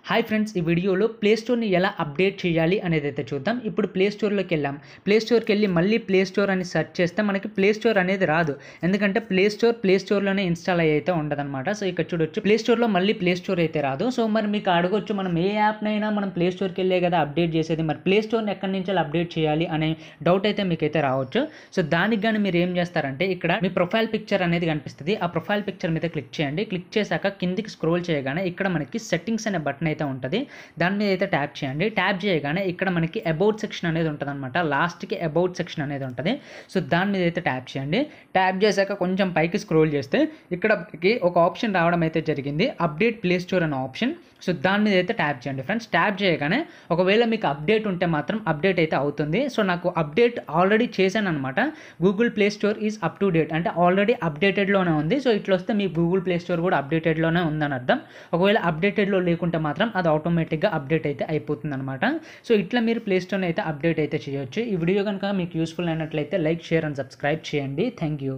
Hi friends, ఈ వీడియోలో play స్టోర్ని ఎలా అప్డేట్ చేయాలి అనేది అయితే చూద్దాం. ఇప్పుడు ప్లే స్టోర్లోకి వెళ్ళాం. ప్లే స్టోర్కి వెళ్ళి మళ్ళీ ప్లే స్టోర్ అని సెర్చ్ చేస్తే మనకి ప్లే స్టోర్ అనేది రాదు. ఎందుకంటే ప్లే స్టోర్లోనే ఇన్స్టాల్ అయితే ఉండదన్నమాట. సో ఇక్కడ చూడొచ్చు, ప్లే స్టోర్లో మళ్ళీ ప్లే స్టోర్ అయితే రాదు. సో మరి మీకు అడగొచ్చు, మనం ఏ యాప్నైనా మనం ప్లే స్టోర్కి వెళ్ళే కదా అప్డేట్ చేసేది, మరి ప్లే స్టోర్ని ఎక్కడి నుంచి అప్డేట్ చేయాలి అనే డౌట్ అయితే మీకైతే రావచ్చు. సో దానికి కానీ మీరు ఏం చేస్తారంటే, ఇక్కడ మీ ప్రొఫైల్ పిక్చర్ అనేది కనిపిస్తుంది. ఆ ప్రొఫైల్ పిక్చర్ మీద క్లిక్ చేయండి. క్లిక్ చేశాక కిందికి స్క్రోల్ చేయగానే ఇక్కడ మనకి సెట్టింగ్స్ అనే బటన్ అయితే ఉంటుంది. దాని మీద అయితే ట్యాప్ చేయండి. ట్యాప్ చేయగానే ఇక్కడ మనకి అబౌట్ సెక్షన్ అనేది ఉంటుంది అనమాట. లాస్ట్కి అబౌట్ సెక్షన్ అనేది ఉంటుంది. సో దాని మీద అయితే ట్యాప్ చేయండి. ట్యాప్ చేశాక కొంచెం పైకి స్క్రోల్ చేస్తే ఇక్కడ మనకి ఒక ఆప్షన్ రావడం అయితే జరిగింది, అప్డేట్ ప్లే స్టోర్ అనే ఆప్షన్. సో దాని మీద అయితే ట్యాప్ చేయండి ఫ్రెండ్స్. ట్యాప్ చేయగానే ఒకవేళ మీకు అప్డేట్ ఉంటే మాత్రం అప్డేట్ అయితే అవుతుంది. సో నాకు అప్డేట్ ఆల్రెడీ చేశాను అనమాట. Google play store is up to date అంటే ఆల్రెడీ అప్డేటెడ్లోనే ఉంది. సో ఇట్లా వస్తే మీ గూగుల్ ప్లే స్టోర్ కూడా అప్డేటెడ్లోనే ఉందని అర్థం. ఒకవేళ అప్డేటెడ్లో లేకుంటే మాత్రం అది ఆటోమేటిక్గా అప్డేట్ అయితే అయిపోతుంది అనమాట. సో ఇట్లా మీరు ప్లే స్టోర్ని అయితే అప్డేట్ అయితే చేయొచ్చు. ఈ వీడియో కనుక మీకు యూస్ఫుల్ అయినట్లయితే లైక్, షేర్ అండ్ సబ్స్క్రైబ్ చేయండి. Thank you.